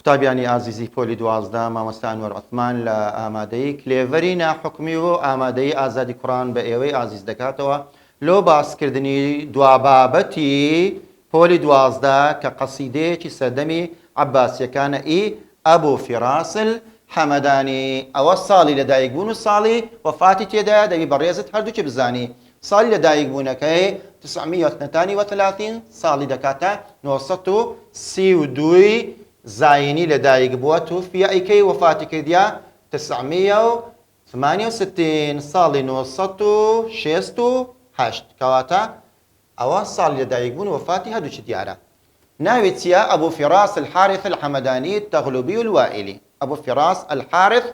قوتابیانی ئازیزی پۆلی دوازدە مامۆستا ئەنوەر عوتمان لە ئامادەی کلێڤەری ناحکمی و ئامادەی ئازادی کوڕان بە ئێوەی ئازیز دەکاتەوە لۆ باسکردنی دوابابەتی پۆلی دوازدە کە قەسیدەیەکی سەردەمی عەباسیەکانە ئەبوو فیراسل حەمەدانی. ئەوە ساڵی لەدایکبوون و ساڵی وەفاتی تێدایە دەبی بەڕێزت هەردووکە بزانی. ساڵی لەدایکبوونەکەی 1932 ساڵی دەکاتە 932 زاینی لەدایک بووە توفیە ئەیکەی وەفاتی کردیا 1968 ساڵی 1968 کەواتە ئەوە ساڵی لەدایکبوون وەفاتی هەردووچی دیارە. ناوی چییە؟ ئەبوو فیراس الحارث الحەمەدانی التەغلوبی الوائلی. ئەبوو فیراس الحارث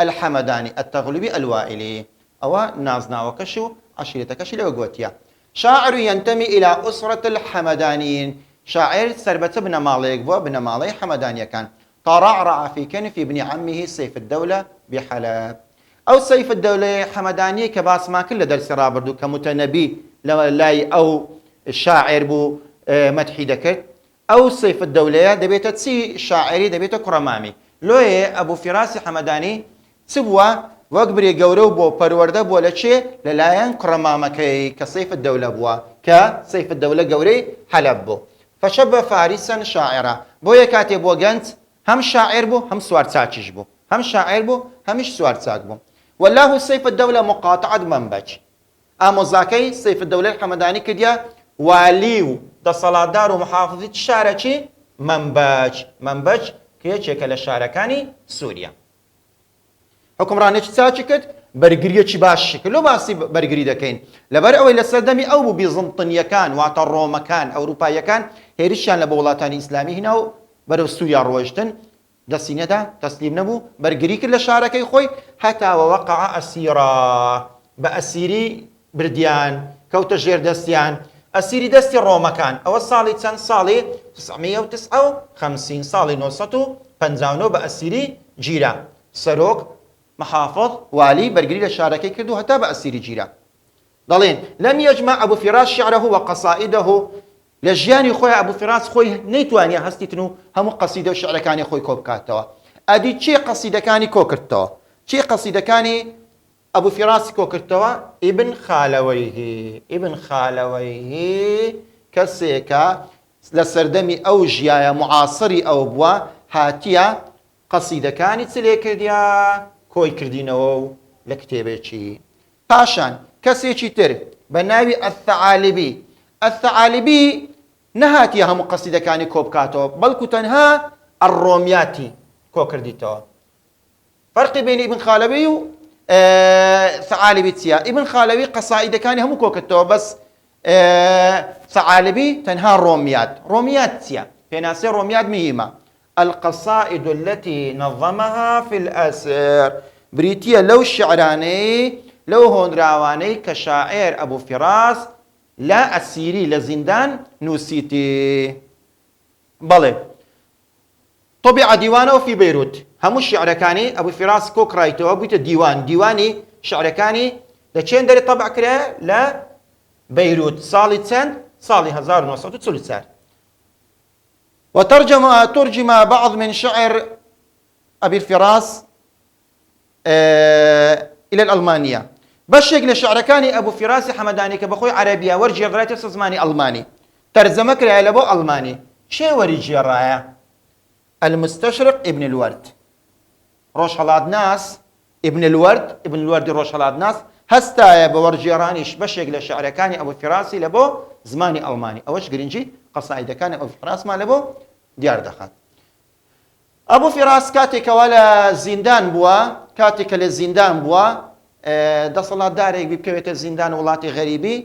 الحەمەدانی التەغلوبی الوائلی. ئەوە نازناوەکەش و عشیرەتەکەشی لەوە گوتیە. شاعر ينتمي إلى أسرة الحمدانيين. شاعر سربت بنماڵەیەک بووە بنەماڵەی حەمەدانیەکان. ترعرع في كنف ابن عمه سيف الدولة بحلب. أو سيف الدولة حەمەدانی کە باسمان کرد لە دەرسی ڕابردوو کە متەنەبی لای ئەو شاعر بوو مەدحی دەکرد. ئەو سيف الدولەیە دەبێتە چی شاعری دەبێتە کوڕەمامی. لۆیە ئەبوو فیراسی حەمەدانی چ بووە؟ وەک برێ گەورە و بۆ پەروەردە بووە لە چێ؟ لەلایەن کوڕەمامەکەی کە سەیف الدەولە بووە کە سەیف الدەولە گەورەی حەلەب بوو. فشبه فارسا شاعرة بۆیە کاتێ بۆ گەنج هەم شاعر بوو هەم سوار چاکیش بوو. هەم شاعر بوو هەمیش سوار چاک بوو. والله سيف الدولة مقاطعة منبج. ئامۆزاکەی سەیف الدەولەی حەمەدانی کردیا والی و دەسەڵاتدار و محافظی شارەکی منبج. منبج کە یەکێکە لە شارەکانی سووریا. حکمڕانێکی چاکی کرد بەرگریەکی باشی کرد. لۆ باسی بەرگری دەکەین لەبەر ئەوەی لە سەردەمی ئەو بوو بیزنطنیەکان واتە ڕۆمەکان ئەوروپایەکان هێرشیان لە بە وڵاتانی ئیسلامی هێنا و بەرەو سووریا ڕۆیشتن دەسینەدا تەسلیم نەبوو بەرگری کرد لە شارەکەی خۆی هەتاوە وەقع ئەسیرا بە ئەسیری بردیان کەوتە ژێر دەستیان ئەسیری دەستی ڕۆمەکان. ئەوە ساڵی چەند ساڵی 1950 ساڵی 1950 بە ئەسیری گیرا. سەرۆک محافظ والی بەرگری لە شارەکەی کرد و هەتا بە ئەسیری گیرا. دەڵێن لەم یەجمع ئەبوو فیراس شعره وقەسائیدەه. لە ژیانی خۆی ئەبوو فیراس خۆی نەیتوانیە هەستیتن و هەموو قەسیدە و شعرەکانی خۆی کۆ بکاتەوە. ئەدی چێ قەسیدەکانی کۆ کردەوە؟ چێ قەسیدەکانی ئەبوو فیراسی کۆ کردەوە؟ ئیبن خالەوەیهی. ئیبن خالەوەیهی کەسێکە لە سەردەمی ئەو ژیایە معاسری ئەو بووە هاتیە قەسیدەکانی چ لێ کردیا؟ کۆی کردینەوە و لە کتێبێکی. پاشان کەسێکی تر بە ناوی ئەثعالبی. ئەثعالبی نەهاتیە هەموو قەسیدەکانی کۆ بکاتەوە بەڵکو تەنها ئەڕۆمیاتی کۆ کردیتەوە. فەرقی بینی ئیبن خالەوی و ثعالبی چییە؟ ئیبن خالەوی قەسائیدەکانی هەموو کۆ کردەوە بەس ثعالبی تەنها ڕۆمیات. ڕۆمیات چییە؟ پێناسەی ڕۆمیات مهمە. القصائد التي نظمها في الأسر. بريتيا لو شعراني لو هونراواني كشاعر أبو فراس لا أسيري لزندان نوسيتي. بلى طبع ديوانه في بيروت. همو الشعركاني أبو فراس كوكرايتو أبويت ديواني شعركاني لچين داري طبع كرا لا بيروت صالي تسند صالي 1930. ترجم بعض من شعر أبي الفراس إلى الألمانية. بەشێک لە شعرەکانی ئەبوو فیراسی حەمەدانی کە بەخۆی عەرەبیە وەرجێڕایەتە سە زمانی ئەڵمانی تەرجەمە کرایە لە بۆ ئەڵمانی. چێ وەریجێڕایە؟ المستشرق ابن الورد. ڕۆژهەڵات ناس ابن الورد ابن الوردی ڕۆژهەڵات ناس هەستایە بە وەرجێڕانیش بەشێک لە شعرەکانی ئەبوو فیراسی لە بۆ زمانی ئەڵمانی. ئەوەش گرنگی قەسائیدەکانی ئەبوو فیراسمان لە بۆ دیار دەخات. ئەبوو فیراس کاتێکەوە لە زیندان بووە کاتێکە لە زیندان بووە دەسەڵاتدارێک بکەوێتە زیندان وڵاتی غەریبی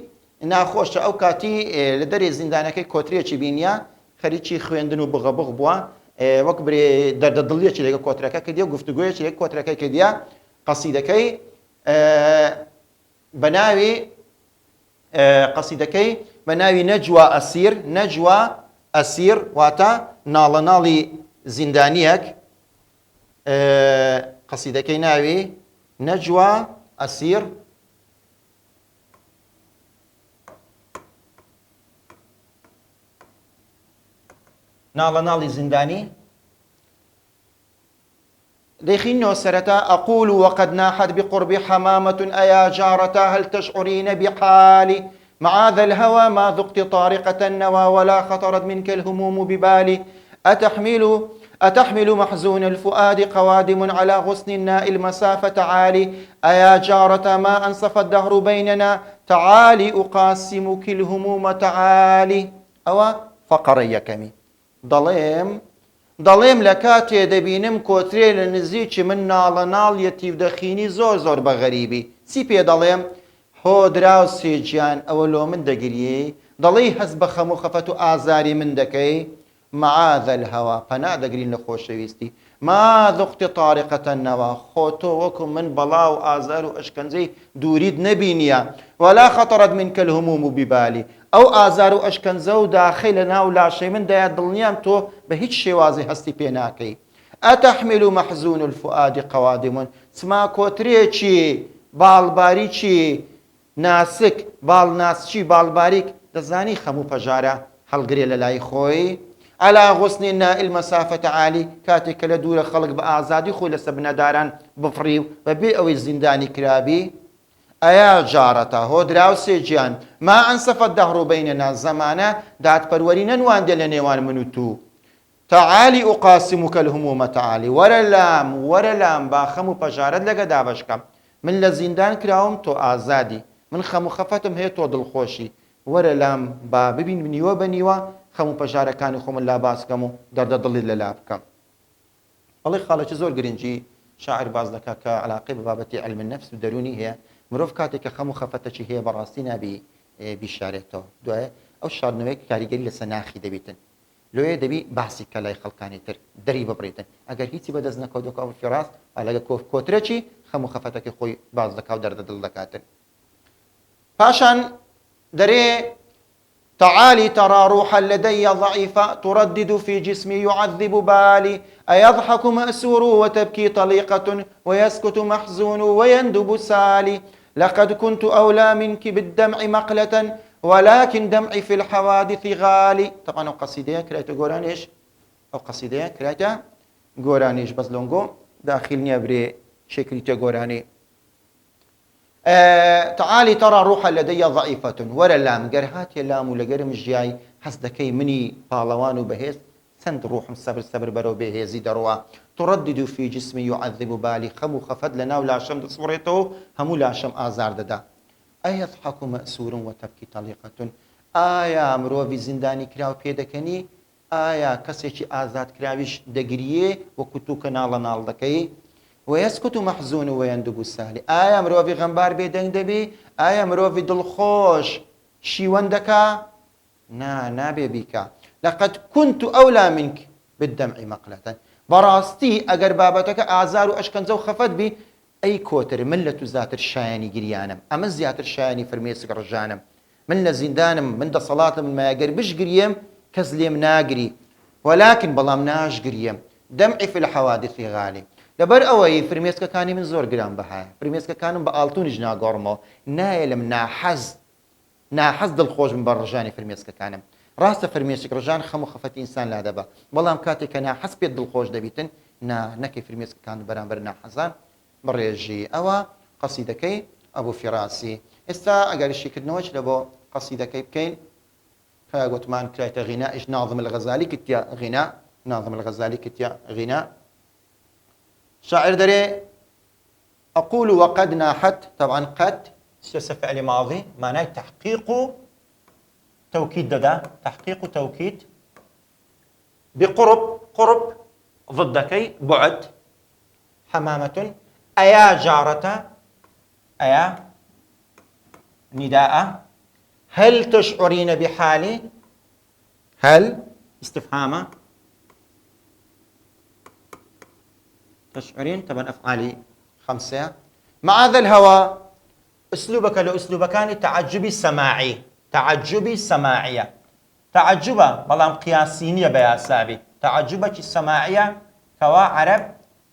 ناخۆشە. ئەو کاتی لە دەرێ زیندانەکەی کۆترێکی بینیە خەریکی خوێندن و بغەبغ بووە وەک برێ دەردەدڵیەکی لەگە کۆترەکە کردیە و گفتوگویەکی لەگە کۆترەکەی کردیە. قەسیدەکەی بە ناوی نەجوا ئەسیر. نەجوا ئەسیر واتە ناڵە ناڵی زیندانیەک. قەسیدەکەی ناوی نەجوا ئەسیر. ناڵە ناڵی زیندانی ديخين سرتا أقول وقد ناحت بقرب حمامة أيا جارتا هل تشعرين بحالي معاذ الهوى ما ذقت طارقة النوى ولا خطرت منك الهموم ببالي أتحمل محزون الفؤاد قوادم على غصن الناء المسافة عالي أيا جارة ما أنصف الدهر بيننا تعالي أقاسمك الهموم تعالي أو فقر يكمي دەڵێم لە کاتێ دەبینم کۆترێ لە نزیکی من ناڵە ناڵ یەتیف دەخینی زۆر بە غەریبی چی پێ دەڵێم هۆ دراوسێ گیان ئەوە لۆ من دەگریێ دەڵێی هەست بە خەم و خەفەت و ئازاری من دەکەی معاذ الهەوا پەنا دەگرین لە خۆشەویستی ما ذقت طارقة النوى خۆ تۆ وەکو من بەڵاو ئازار و ئەشکەنجەی دووریت نەبینیە ولا خطرت منك الهموم ببالي ئەو ئازار و ئەشکەنجە و داخەی لە ناو لاشەی من دەیە دڵنیام تۆ بە هیچ شێوازی هەستی پێ ناکەی ئەتەحمیل محزون الفؤاد قوادم چما کۆترێکی باڵباریکی ناسک باڵناسچی باڵباریک دەزانی خەم و پەژارە هەڵگرێ لە لای خۆی على غصن الناء المسافة عالي كاتك لدور خلق بأعزادي خو لسبنداران بفريو وبي أو الزنداني كرابي أيا جارتا هو دراوسي جيان ما أنصف الدهر بيننا زمانا دات پرورينا نوان دل نيوان منوتو تعالي أقاسمك الهموم تعالي ورلام با خمو پجارت لگا دابشكم من لزندان كراوم تو آزادي من خمو خفتم هي تو دلخوشي ورلام با ببين بنيوه بنيوه خەم و پەژارەکانی خۆمن لا باسکەم و دەردە دڵی لەلا بکەم بەڵێ خاڵێکی زۆر گرنگی شاعر باز دەکا کە علاقەی بە بابەتی علم النفس و دەرونی هەیە مرۆڤ کاتێک کە خەم و خەفەتێکی هەیە بەڕاستی نابی بیشارێتەوە دوایە ئەو شاردنەوەی کاریگەری لەسەر ناخی دەبیتن لۆیە دەبی باسی کە لای خەڵکانی تر دەری ببڕیتن ئەگەر هیچی بەدەست نەکەوتەوە ئەو فیراس لەگە کۆترەکی خەم و خەفەتەکەی خۆی باز دەکا و دەردە دڵ دەکاتن پاشان دەرێ تعالي ترى روحا لدي ضعيفة تردد في جسمي يعذب بالي أيضحك مأسور وتبكي طليقة ويسكت محزون ويندب سالي لقد كنت أولى منك بالدمع مقلة ولكن دمعي في الحوادث غالي طبعا قصيدة كريتا غورانيش أو قصيدة كريتا غورانيش بس لونغو داخلني أبري شكريتا غوراني تعالي ترى روحا لدي ضعيفة ولا لام قرهات يلام ولا قرم الجاي حسدكي مني بالوان وبهيز سند روح سبر برو بهيزي دروا تردد في جسمي يعذب بالي خمو خفد لنا ولا شم صورته هم لا شم آزار ددا أيضحك مأسور وتبكي طليقة آيا مروفي زنداني كراو بيدكني آيا كسيشي آزاد كراويش دقريه وكتوك نالا نال دكي ويسكت محزون ويندب السهل آيا مروفي غنبار بيدنگ دبي آيا مروفي دلخوش شيوندكا نابي بيكا لقد كنت أولى منك بالدمع مقلة براستي أقر بابتك آزار وأشكنزو خفت بي أي كوتر ملة زاتر شايني قريانم أما زياتر شايني فرميسك رجانم من لزندانم من دا صلاة من ما يقر بش قريم كزليم ناقري ولكن بلام ناش قريم دمعي في الحوادث غالي لەبەر ئەوەی فرمێسکەکانی من زۆر گران بەهایە فرمێسکەکانم بە ئاڵتونیش ناگۆڕمەوە نایەلم ناحەز دڵخۆش بم بە ڕژانی فرمێسکەکانم ڕاستە فرمێسک ڕژان خەم و خەفەتی ئینسان لا دەبە بەڵام کاتێک کە ناحەز پێت دڵخۆش دەبیتن نەکەی فرمێسکەکان بەرامبەر ناحەزان بڕێژی ئەوە قەسیدەکەی ئەبوو فیراسی ئێستا ئەگەریشیکردنەوەش لە بۆ قەسیدەکەی بکەین کە گوتمان کرایتە غینائیش ناظم الغەزالی کتیا غینا ناظم الغەزالی کتیا غینا شاعر دري أقول وقد ناحت طبعا قد فعل ماضي معناه تحقيق توكيد ددا تحقيق توكيد قرب ضدك بعد حمامة أيا جارة أيا نداء هل تشعرين بحالي هل استفهام تشعرين طبعا أفعالي 5 معاذ الهوى أسلوبك لأسلوبكان تعجبي سماعية تعجبة بلام قياسينية بياسابي تعجبك السماعية كوا عرب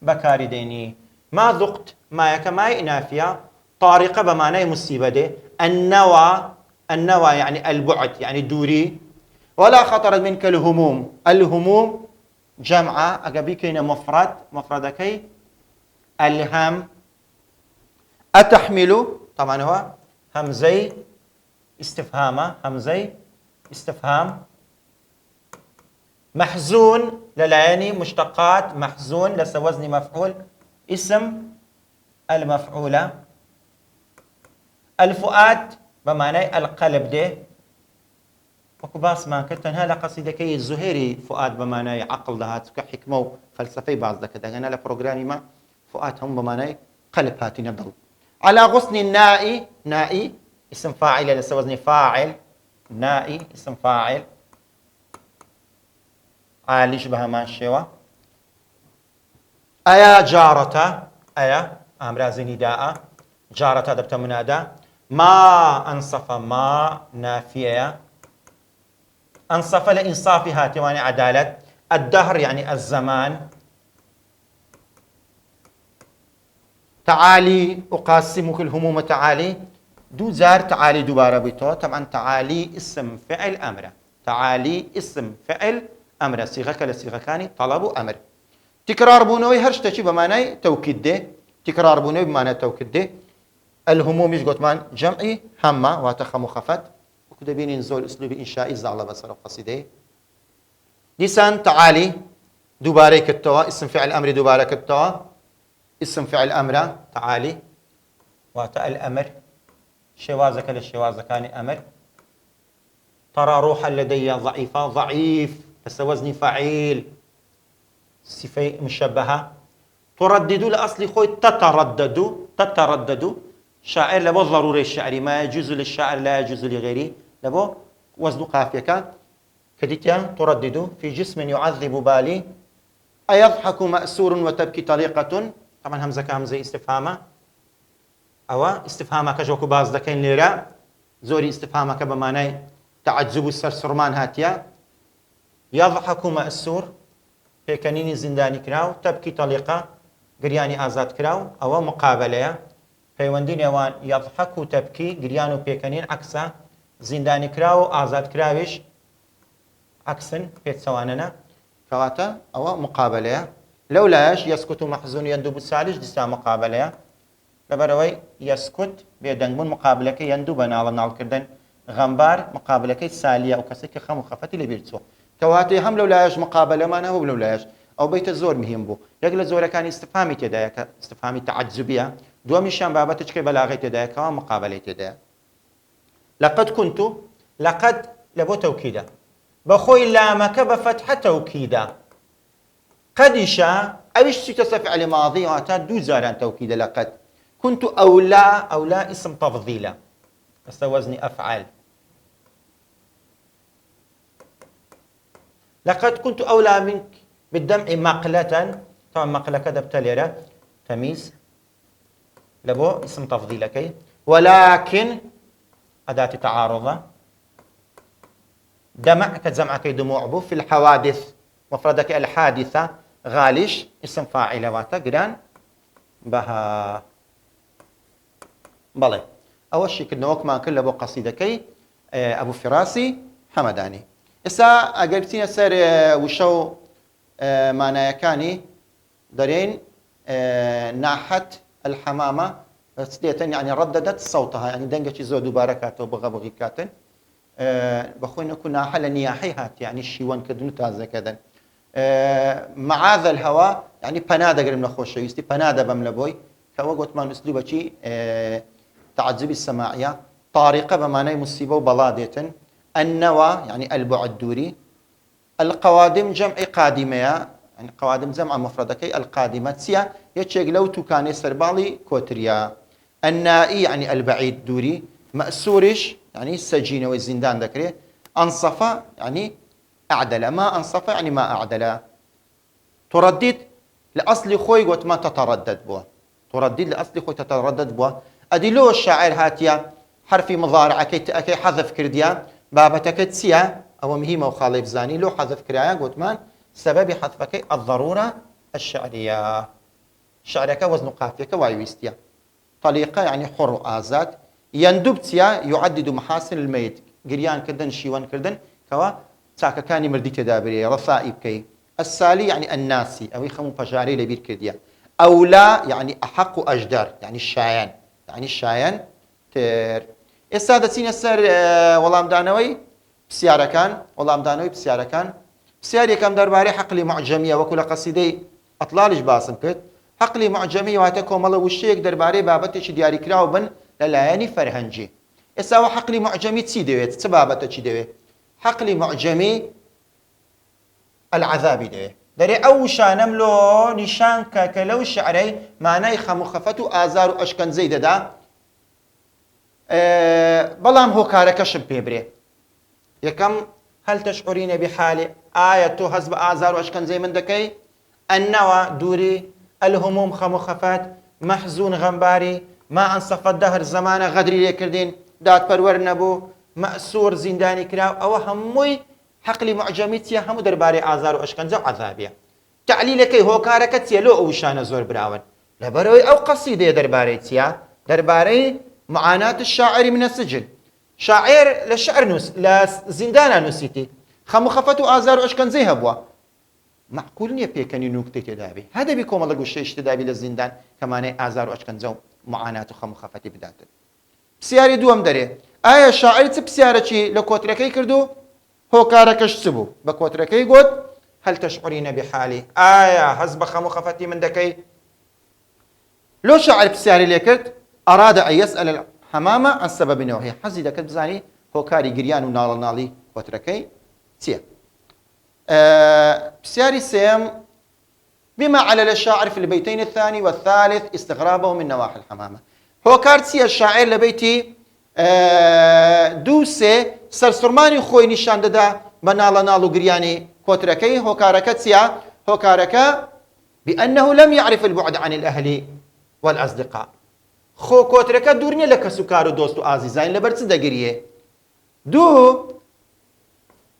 بكاري ديني ما ذقت ما يكماي إنافية طارقة بمعنى مصيبة دي النوى يعني البعد يعني دوري ولا خطرت منك الهموم جمعة أقبيكين مفردكي الهم أتحمل، طبعا هو همزي استفهامة، همزي استفهام. محزون للعيني مشتقات محزون لسه وزني مفعول اسم المفعولة. الفؤاد بمعنى القلب ده وكو باس ما كنت هلا قصيدة كي الزهيري فؤاد بمعنى عقل دهات كحكمة وفلسفي بعض ذاك أنا لبروجرامي ما فؤاد هم بمعنى قلب هاتي نضل. على غصن النائي، نائي اسم فاعل لسه وزني فاعل، نائي اسم فاعل عاليش بها ما الشوا. أيا جارته، أيا أمراز نداء، جارته دبت منادى. ما أنصف، ما نافية، أنصف لإنصافها تواني عدالة. الدهر يعني الزمان. تعالي أقاسمك الهموم تعالي، دو زار تعالي دوباره بيتو. طبعا تعالي اسم فعل أمر، تعالي اسم فعل أمر، صيغة كالصيغة كاني طلب أمر. تكرار بونوي هرشتشي بمعنى توكيد ده، تكرار بونوي بمعنى توكيد ده. الهموم يش قوتمان جمعي همة واتخم خفت وكده بين نزول اسلوب انشائي زعل بصر قصيده. لسان تعالي دوباره كتوا اسم فعل امر دوباره كتوا اسم فعل امر تعالي واتا الامر شوازك للشواز كان امر. ترى روحا لدي ضعيفة، ضعيف بس وزني فعيل صفة مشبهة. ترددوا لأصل خوي تترددوا، تترددوا شاعر لبو ضروري الشعري ما يجوز للشاعر لا يجوز لغيره لبو وزن قافية كديتيا. ترددوا في جسم يعذب بالي، أيضحك مأسور وتبكي طليقة. طبعا همزة كهمزة استفهامة أو استفهامك جوكو باز دكين ليرا زوري استفهامك بمعنى تعجب السرسرمان هاتيا. يضحك مأسور پێکەنینی زیندانی کراو، تەبکی تەلیقە گریانی ئازاد کراو. ئەوە مقابلەیە پەیوەندی نێوان یەضحەک و تەبکی گریان و پێکەنین عەکسە، زیندانی کراو و ئازاد کراویش عەکسن پێچەوانەنە کەواتە ئەوە مقابلەیە. لەولایەش یەسکوت و مەحزون یەندوب سالیش دیسا مقابلەیە لەبەرەوەی یەسکوت بێدەنگبوون مقابلەکەی یەندوو بە ناڵە ناڵکردن، غەمبار مقابلەکەی سالیە و کەسێک کە خەم و خەفەتی لەبیر چووە. کەواتەی هەم لەولایەش مقابلەمان هەبوو لەولایەش ئەو بەیتە زۆر مهم بوو. یەک لە زۆرەکانی استفهامی تێدایە کە استفهامی تعجبیە، دووەمیشیان بابەتەچکەی بەلاغەی تێدایە کەوا مقابلەی تێدایە. لەقەد كنت لەقەد لە بۆ تەوکیدە بەخۆی لامەکە بە فەتحە تەوکیدە. قەدیشە ئەویش چیتە سە فعلی ماضی واتە دوو جاران تەوکیدە لەقەد. كنت ئەولا، ئەولا اسم تەفضیلە بەستە وەزنی ئەفعال. لقد كنت أولى منك بالدمع مقلة، طبعا مقلة كذا بتليرة تمييز لبو اسم تفضيلك. ولكن أداة تعارض. دمع كجمعك دموع بو في الحوادث مفردك الحادثة. غالش اسم فاعل واتا قران بها بلي. أول شيء كنا وكما كل أبو قصيدكي أبو فراسي حمداني. ئێستا ئەگەر بچینە سەر وشە و مانایەکانی دەرێن ناحەت الحەمامە دێتن یعنی ڕەدەدەت سەوتەها یعنی دەنگێکی زۆر دووبارە کاتەوە بغەبغی کاتن بەخۆی نەکو ناحە لە نیاحەی هات یعنی شیوەنکردن و تازەکردن. معاذ الهەوا یعنی پەنا دەگرم لە خۆشەویستی، پەنا دەبەم لە بۆی کەوە گوتمان ئوسلوبەکی تعجبی سەماعیە. طاریقە بەمانای موسیبە و بەڵا دێتن. النوى يعني البعد دوري. القوادم جمع قادمة يعني قوادم جمع مفردكي القادمة تسيا يتشيق لو كان سربالي كوتريا. النائي يعني البعيد دوري. مأسورش يعني السجين والزندان ذكري. أنصف يعني أعدل، ما أنصف يعني ما أعدل. تردد لأصل خوي قلت ما تتردد بوا، تردد لأصل خوي تتردد بوا. أدلو الشاعر هاتيا حرفي مضارع كي حذف كرديا بابەتەکە چییە؟ ئەوە مهمە و خاڵی بزانی لۆ حەذف کرایە گوتمان سەبەبی حەذفەکەی الضرورة الشعرية. شعرەکە وەزن و قافیەکە وایویستیە. طەلیقە یعنی حڕ و ئازاد. یەندوب چییە؟ یعدد محاسن المەیت گریان کردن شیوەن کردن کەوا چاکەکانی مردی تێدا برێ ڕەفائی بکەی. السالی یعنی الناسی ئەوەی خەم و پەژارەی لەبیر کردیە. أولى يعني أحق وأجدر يعني الشایەن يعني الشایەن تر. ئێستا دەچینە سەر وەڵامدانەوەی پرسیارەکان وەڵامدانەوەی پرسیارەکان. پرسیار یەکەم دەربارەی حەقلی معجەمیە وەکو لە قەسیدەی ئەطلالیش باسم کرد. حەقلی معجەمی واتە کۆمەڵە وشەیەک دەربارەی بابەتێکی دیاریکراو بن لەلایەنی فەرهەنگی. ئێستا وە حەقلی معجەمی چی دەوێت؟ چ بابەتێکی دەوێت؟ حەقلی معجەمی العذابی دەوێت. دەرێ ئەو شانەم لۆ نیشان کە لەو شعرەی مانای خەم و خەفەت و ئازار و ئەشکەنجەی دەدا، بەڵام هۆکارەکەشم پێ برێ. یەکەم هەل تەشعورینە بحالێ، ئایا تۆ هەست بە ئازار و ئەشکەنجەی من دەکەی؟ ئەنەوە دووری الهموم خەم و خەفەت مەحزون غەمباری ما ئەنسەفەت دەهر زەمانە غەدری لێکردین دادپەروەر نەبوو مەسوور زیندانی کراو. ئەوە هەمووی حەقلی معجەمی چیە؟ هەموو دەربارەی ئازار و ئەشکەنجە و عەذابیە. تعلیلەکەی هۆکارەکە چیە؟ لۆ ئەو شانە زۆر براون لەبەرەوەی ئەو قەسیدەیە دەربارەی چیە؟ دەربارەی معانات الشاعر من السجن. شاعر لە شعر لە زیندانە نووسیتی خەم و خەفەت و ئازار و ئەشکەنجەی هەبووە. معقول نییە پێکەنی نوکتەی تێدابێ هەدەبی کۆمەڵە گوشەیەش تێدابی لە زیندان کەمانەی ئازار و ئەشکەنجە و معانات و خەم و خەفەتی بداتن. پرسیاری دووەم دەرێ، ئایا شاعر چ پرسیارەکی لە کۆترەکەی کردو؟ هۆکارەکەش چ بوو؟ بە کۆترەکەی گوت هەل تەشعورینە بحالی، ئایا هەست بە خەم و خەفەتی من دەکەی؟ لۆ شاعر پرسیاری لێ کرد ئەرادە ئەن یەسئەل الحەمامە عن سەبەب نەوحی، حەزی دەکرد بزانی هۆکاری گریان و ناڵە ناڵی کۆترەکەی چییە؟ بسياري سيم بما على الشاعر في البيتين الثاني والثالث استغرابه من نواحي الحمامة. هو كارتسي الشاعر لبيتي دوسي سرسرماني خوي نشان ددا بنالا نالو قرياني كوتركي هو كاركتسيا هو كاركا بأنه لم يعرف البعد عن الأهل والأصدقاء. خو كوتركا دورني لك سكارو دوستو عزيزين لبرت دقريه دو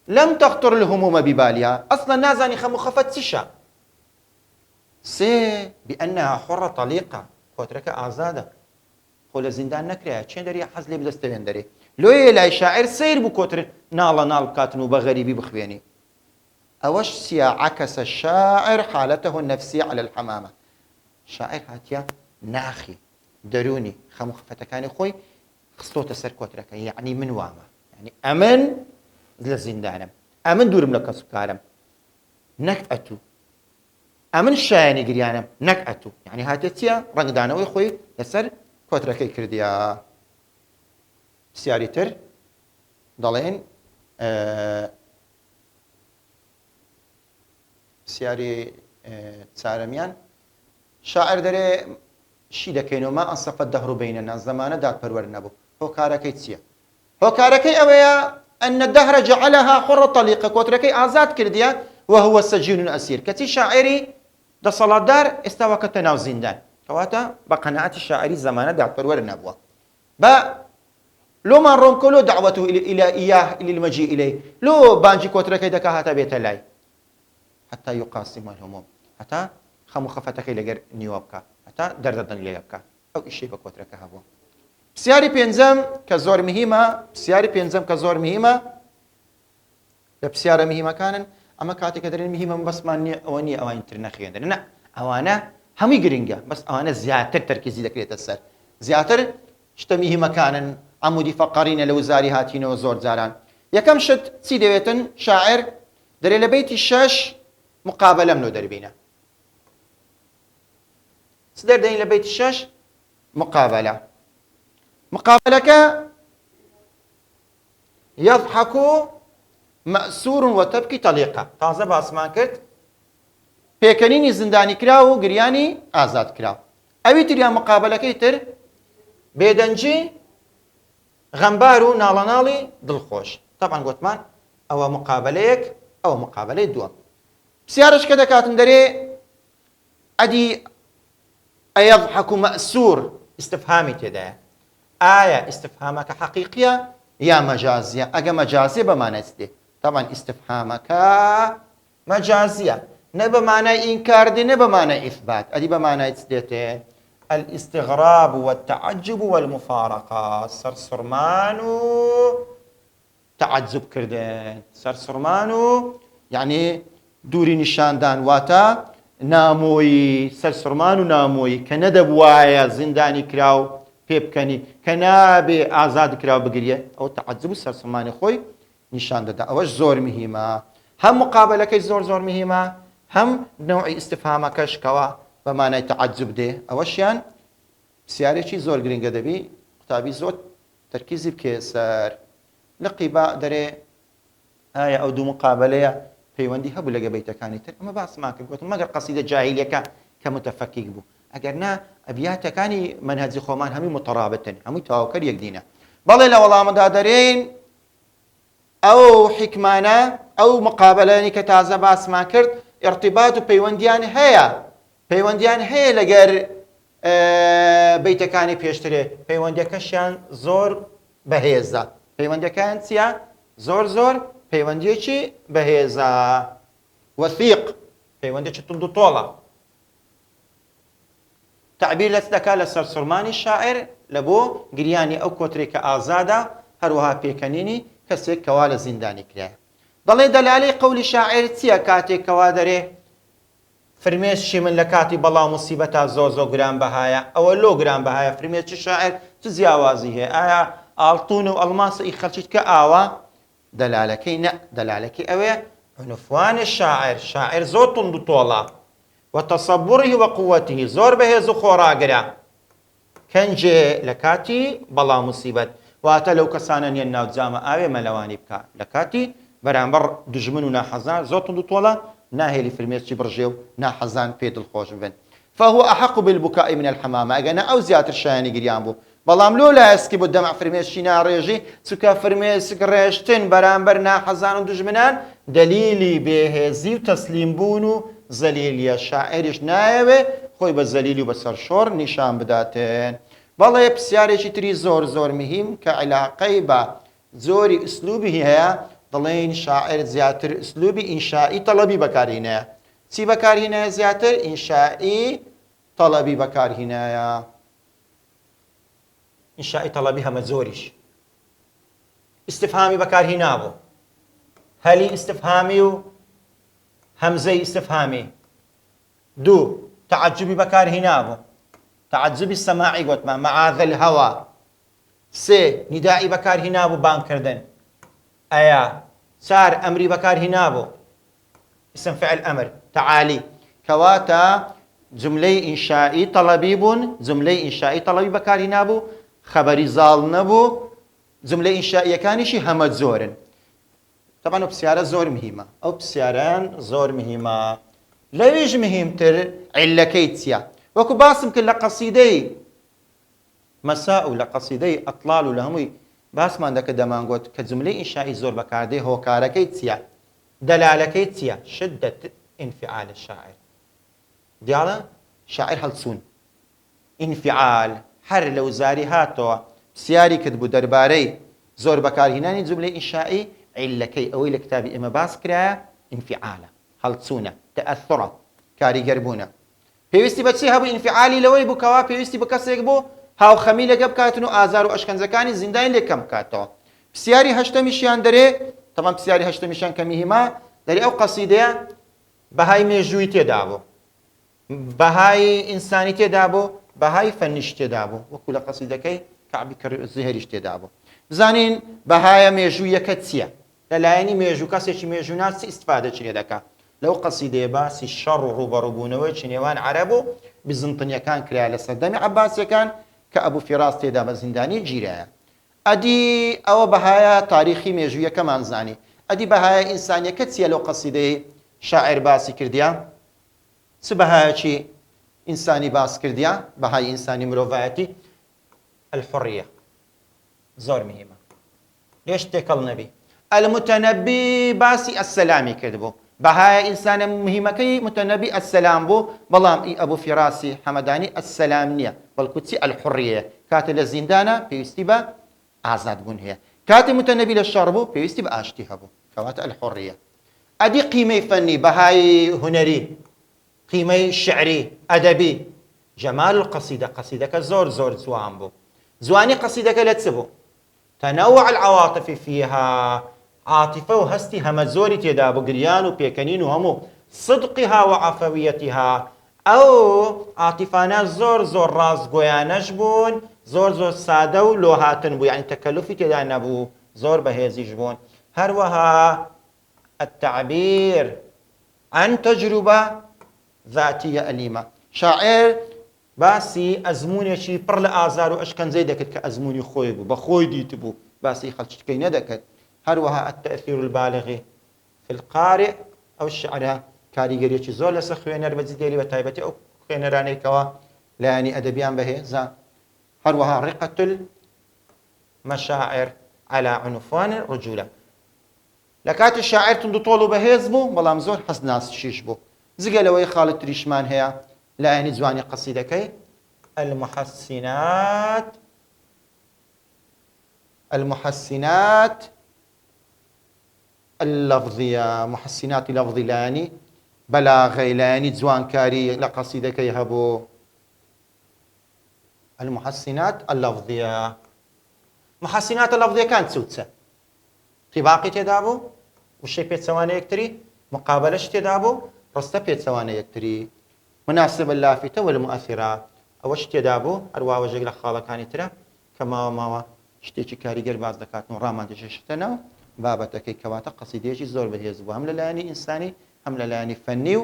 لم تخطر الهموم ببالها أصلا نازاني خم وخفت سشا سي بأنها حرة طليقة كوتركا آزادة خول زندان نكريها چين دري حزلي بدستوين دري لو لا شاعر سير بو كوتر نالا نال كاتنو بغريبي بخويني أوش سيا عكس الشاعر حالته النفسية على الحمامة. شاعر هاتيا ناخي دروني خم وخفتة كان خوي خصوت سر كوتركا يعني من واما يعني أمن لە زیندانم ئەمن دوورم لە کەس و کارم نەک ئەتوو ئەمن شایانی گریانم نەک ئەتوو یعنی هاتێت چییە؟ ڕەنگدانەوەی خۆی لەسەر کۆترەکەی کردیە. پرسیاری تر دەڵێن پرسیاری چارەمیان شاعر دەرێ شی دەکەینەوە ما ئەنسەفەت دەهڕ بەینەنا زەمانە دادپەروەر نەبوو. هۆکارەکەی چییە؟ هۆکارەکەی ئەوەیە أن الدهر جعلها حرة طليقة كوتركي آزاد كرديا وهو سجين أسير كتي شاعري ده صلاة دار استوى كتناو زندان كواتا بقناعة الشاعري زمانة دعوة النبوة با لو ما رونكولو دعوته إلى إياه إلى المجيء إليه لو بانجي كوتركي دكا هاتا بيت لاي حتى يقاسم الهموم حتى خمو خفتك لغير نيوبكا حتى درددن ليبكا أو إشي بكوتركي هبوا. پرسیاری پێنجەم کە زۆر مهمە لە پرسیارە مهمەکانن ئەمە کاتێککە دەرێن مهمە بەسمان نییە ئەوە نیە ئەوان تر نەخوێندن نە ئەوانە هەمووی گرنگە بەس ئەوانە زیاتر تەرکیزی دەکرێتە سەر زیاتر شتە مهمەکانن عەمودی فەقەرینە لە وزاری هاتینەوە زۆر جاران. یەکەم شت چی دەوێتن؟ شاعر دەرێ لە بەیتی 6 مقابلەم لۆ دەربینە چ دەردەین لە بەیتی 6 مقابلە مقابلك يضحك مأسور وتبكي طليقة تازه باسمان كرت بيكنيني زنداني كراو قرياني آزاد كراو أوي تريا مقابلك يتر بيدنجي غنبارو نالانالي دلخوش. طبعا قوتمان أو مقابليك أو مقابلة دوام بسيارش كده كاتن دري أدي أيضحك مأسور استفهامي تدا آية استفهامك حقيقية يا مجازية؟ أجا مجازية بمعنى استي طبعا استفهامك مجازية نبى معنى إنكار دي نبى معنى إثبات أدي بمعنى استيتين الاستغراب والتعجب والمفارقة سرسرمانو تعجب كردن سرسرمانو يعني دوري نشاندان واتا نامۆیی سەرسڕمان و نامۆیی کە نەدەبوایە زیندانی کراو پێ بکەنی کە نابێ ئازاد کراو بگرێ ئەو تەعەجوب و سەرسڕمانی خۆی نیشان دەدا ئەوەش زۆر مهمە هەم مقابلەکەی زۆر مهمە هەم نەوعی ئیستفهامەکەش کەوا بە مانای تەعەجوب دێ ئەوەشیان پرسیارێکی زۆر گرنگە دەبی قوتابی زۆر تەرکیزی بکێ سەر لە قیبا دەرێ ئایا ئەو دوو مقابلەیە پەیوەندی هەبوو لەگە بەیتەکانی تر ئەمە باسمان کرد گوتم مەگەر قەسیدە جاهیلیەکە کە متەفەکیک بوو ئەگەر نا ئەبیاتەکانی منهەجی خۆمان هەمووی متەڕابتن هەمووی تەواوکەر یەکدینە بەڵێ لە وەڵامەدا دەرێن ئەو حیکمانە ئەو مقابلەی کە تازە باسمان کرد ارتباط و پەیوەندیان هەیە لەگەر بەیتەکانی پێشترێ پەیوەندیەکەشیان زۆر بەهێزە پەیوەندیەکان چییە؟ زۆر پەیوەندیەکی بەهێزە وەثیق پەیوەندێکی تند و تۆڵە تعبیر لەچ دەکات لە سەرسوڕمانی شاعر لە بۆ گریانی ئەو کۆترێکە ئازادە هەروەها پێکەنینی کەسێک کەوا لە زیندانی کرایە دەڵێ دەلالەی قەولی شاعر چییە کاتێک کەوا دەرێ فرمێشی من لە کاتی بەڵام موسیبەتا زۆر گرانبەهایە ئەوە لۆ گرانبەهایە فرمێشی شاعر چ جیاوازی هەیە ئایا ئاڵتون و ئەڵماسە ئی خەڵکیت کە ئاوا دەلالەکەی نە دەلالەکەی ئەوەیە عنوانی شاعر زۆر تند و تۆڵە وتەسەبوڕی وەقووەتی زۆر بەهێز و خۆڕاگرە کەنجێ لە کاتی بەڵام موسیبەت واتە لەو کەسانە نیە ناوجامە ئاوێ مەلەوانی بکە لە کاتی بەرامبەر دژمن و ناحەزان زۆر تند و تۆڵە ناهێلی فرمێسکی بڕژێ و ناحەزان پێ دڵخۆش بن فهو أحق بالبكاء من الحمامة ئەگەنا ئەو زیاتر شایانی گریان بوو بەڵام لۆ لایەسکی بۆ دەمع فرمێشی ناڕێژی چونکە فرمێسک ڕێشتن بەرامبەر ناحەزان و دژمنان دەلیلی بێهێزی و تەسلیم بوون و زەلیلیە شاعریش نایەوێ خۆی بە زەلیلی و بەسەر شۆڕ نیشان بداتێن بەڵێ پرسیارێکی تری زۆر مهم کە عیلاقەی بە زۆری ئوسلوبی هەیە دەڵێن شاعر زیاتر ئوسلوبی ئینشائی تەڵەبی بەکارهێنایە چی بەکارهێنایە زیاتر ئینشائی تەڵەبی بەکارهێنایە ئینشائی تەڵەبی هەمە زۆریش ئیستفهامی بەکارهێنابوو هەلی ئیستفهامی و هەمزەی ئیستفهامی دوو تەعەجوبی بەکارهێنابوو تەعەجوبی سەماعی گوتمان مەعاذ الهەوا سێ نیدائی بەکارهێنابوو بانگکردن ئەیا چار ئەمری بەکارهێنابوو اسم فعل ئەمر تەعالی کەواتە جملەی ئینشائی تەڵەبی بوون جملەی ئینشائی تەڵەبی بەکارهێنابوو خەبەری زاڵ نەبوو جملەی ئینشائیەکانیشی هەمە زۆرن طبعا ئەو پرسیارە زۆر مهمە ئەو پرسیاران زۆر مهمە لەویش مهمتر عیلەکەی چییە وەکو باسم کرد لە قەسیدەی مەساء و لە قەسیدەی ئەطلال و لە هەمووی باسمان دەکرد دەمانگوت کە جملەی ئینشائی زۆر بەکاردێ هۆکارەکەی چییە دەلالەکەی چییە شدة انفعال الشاعر دیاڵە شاعر هەڵچوون انفعال هەر لە وزاری هاتەوە پرسیاری کرد بوو دەربارەی زۆر بەکارهێنانی جملەی ئینشائی عیلەکەی ئەوەی لە کتابی ئێمە باس کرایە ئینفعالە هەڵچوونە تەئەثڕە کاریگەربوونە پێویستی بە چی هەبوو ئینفعالی لەوەی بوو کەوا پێویستی بە کەسێک بوو هاوخەمی لەگە بکاتن و ئازار و ئەشکەنجەکانی زیندانی لێ کەم بکاتەوە پرسیاری هەشتەمیشیان دەرێ تەمام پرسیاری هەشتەمیشیان کە میهمە دەرێ ئەو قەسیدەیە بەهای مێژووی تێدا بوو بەهای ئینسانی تێدا بوو بەهای فەنیش تێدا بوو وەکو لە قەسیدەکەی کەعبی زهێریش تێدا بوو بزانین بەهایە مێژوویەکە چییە لەلایەنی مێژوو کەسێکی مێژوونات چی ئیستفادەی لێ دەکات لەو قەسیدەیە باسی شەڕ و ڕوبەڕووبوونەوەی نێوان عەرەب و بزنتنیەکان کرا لە سەردەمی عەباسیەکان کە ئەبوو فیراس تێدا بە زیندانی گیرایە ئەدی ئەوە بەهایە تاریخی مێژوویەکەمان زانی ئەدی بەهایە ئینسانیەکە چییە لەو قەسیدەی شاعر باسی کردیە چ بەهایەکی ئینسانی باس کردیە بەهای ئینسانی مرۆڤایەتی الحڕیە زۆر مهمە لێش تێکەڵ نەبی المتەنەبی باسی ئەسسەلامی کرد بوو بەهایە ئینسانە مهمەکەی متەنەبی ئەسسەلام بوو بەڵام ئی ئەبوو فیراسی حەمەدانی ئەسسەلام نییە بەڵکو چی الحڕیە کاتە لە زیندانە پێویستی بە ئازادبوون هەیە کاتی متەنەبی لە شەڕ بوو پێویستی بە ئاشتی هەبوو کەواتە الحڕیە ئەدی قیمەی فەنی بەهای هونەری قیمەی شعری ئەدەبی جەمال القەسیدە قەسیدەکە زۆر جوان بوو جوانی قەسیدەکە لە چ بوو تەنەوع العواطف فيها عاطفە و هەستی هەمە زۆری تێدا بوو گریان و پێکەنین و هەموو صدقها وعفويتها ئەو عاتیفانە زۆر ڕاستگۆیانەش بوون، زۆر سادە و لۆ هاتن بوو، یعنی تەکەلوفی تێدا نەبوو، زۆر بەهێزیش بوون. هەروەها التعبير عن تجربة ذاتية أليمة. شاعر باسی ئەزمونێکی پڕ لە ئازار و ئەشکەنجەی دەکرد کە ئەزمونی خۆی بوو، بە خۆی دیت بوو، باسی خەڵکیەکەی نەدەکرد. هەروەها التأثير البالغ في القارئ ئەو شعرە کاریگەریەکی زۆر لەسەر خوێنەر بەجێ دێری، بە تایبەتی ئەو خوێنەرانەیەکەوە لایەنی ئەدەبیان بەهێزە. هەروەها رقة المشاعر على عنفوان الرجولة. لە کاتی شاعر تند و تۆڵ و بەهێز بوو، بەڵام زۆر حەزناسیش بوو. جگە لەوەی خاڵت تریشمان هەیە لایەنی جوانی قەسیدەکەی المحسنات اللفظية، محسنات لفظي لایەنی بەلاغەی، لایەنی جوانکاری لە قەسیدەکەی هەبوو. المحسنات اللفظية، محسنات اللفظيەکان چوچە طیباقی تێدا بوو، وشەی پێچەوانە یەکتری، مقابلەش تێدا بوو، ڕستە پێچەوانە یەکتری، مناسبە لافتە والمؤثرە ئەوەش تێدا بوو. هەروەها وەژێک لە خاڵەکانی ترە کە ماوە شتێکی کاریگەر باز دەکاتن و ڕامان دەژێشتنەوە بابەتەکەی، کەواتە قەسیدەیەکی زۆر بەهێز بوو، هەم لە لایەنی ئینسانی، هەم لە لایەنی فەنی و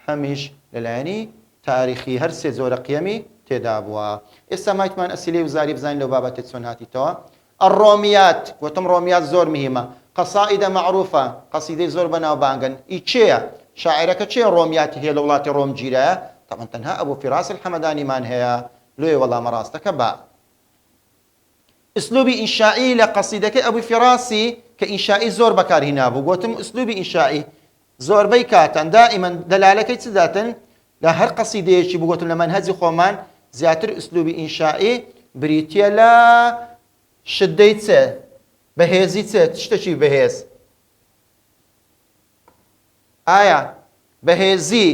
هەمیش لە لایەنی تاریخی، هەر سێ زۆرە قیەمی تێدا بووە. ئێستا مایتمان ئەسیلەی وزاری بزانین لەو بابەتێ چۆن هاتیتەوە. الڕۆمیات، گوتم ڕۆمیات زۆر مهمە، قەسائیدە معروفە، قەسیدەی زۆر بەناوبانگن. چێیە؟ شاعرەکە چێ ڕۆمیاتی هەیە لە وڵاتی ڕۆم گیرەیە؟ طبعا تەنها ئەبوو فیراس الحەمەدانیمان هەیە. لۆیە وەڵامە ڕاستەکە بە ئسلوبی ئینشائی لە قەسیدەکەی ئەبووی فیراسی کە ئینشائی زۆر بەکارهێنا بوو. گوتم ئسلوبی ئینشائی زۆربەی کاتەن دائیمەن دەلالەکەی چ داتن لە هەر قەسیدەیەکی بوو. گوتم لە مەنهەجی خۆمان زیاتر ئسلوبی ئینشائی بریتیە لە شدەی چێ، بەهێزی چێ، شتێکی بەهێز. ئایا بەهێزی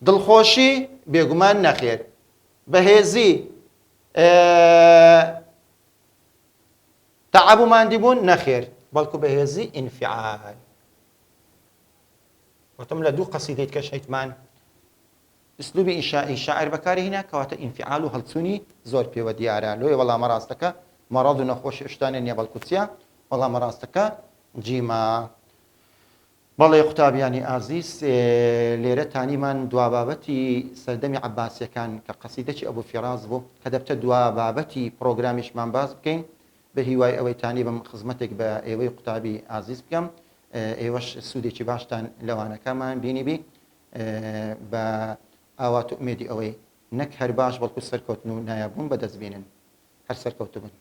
دڵخۆشی؟ بێگومان نەخێر. بەهێزی تەعەب و ماندی بوون؟ نەخێر، بەڵکو بەهێزی ئینفعال. وتم لە دوو قەسیدەیت کە شەیتمان ئسلوبی ئینشائی شاعر بەکارهێنا کەواتە ئینفعال و هەڵچوونی زۆر پێوە دیارە. لۆیە وەڵامە ڕاستەکە مەڕەض و نەخۆشی شتانە نییە، بەڵکو چییە؟ وەڵامە ڕاستەکە جیمە. بەڵێ قوتابیانی ئازیز، لێرە تانیمان دوا بابەتی سەردەمی عەباسیەکان کە قەسیدەی ئەبوو فیراس بوو کە دەبتە دوا بابەتی پرۆگرامیشمان باز بکەین، بە هیوای ئەوەی تانی بم خزمەتێک بە ئێوەی قوتابی ئازیز بکەم، ئێوەش سوودێکی باشتان لەوانەکەمان بینیبی بە ئاوات و ئومێدی ئەوەی نەک هەر باش بەڵکو سەرکەوتن و نایابوون بەدەست بێنن، هەر سەرکەوتو بن.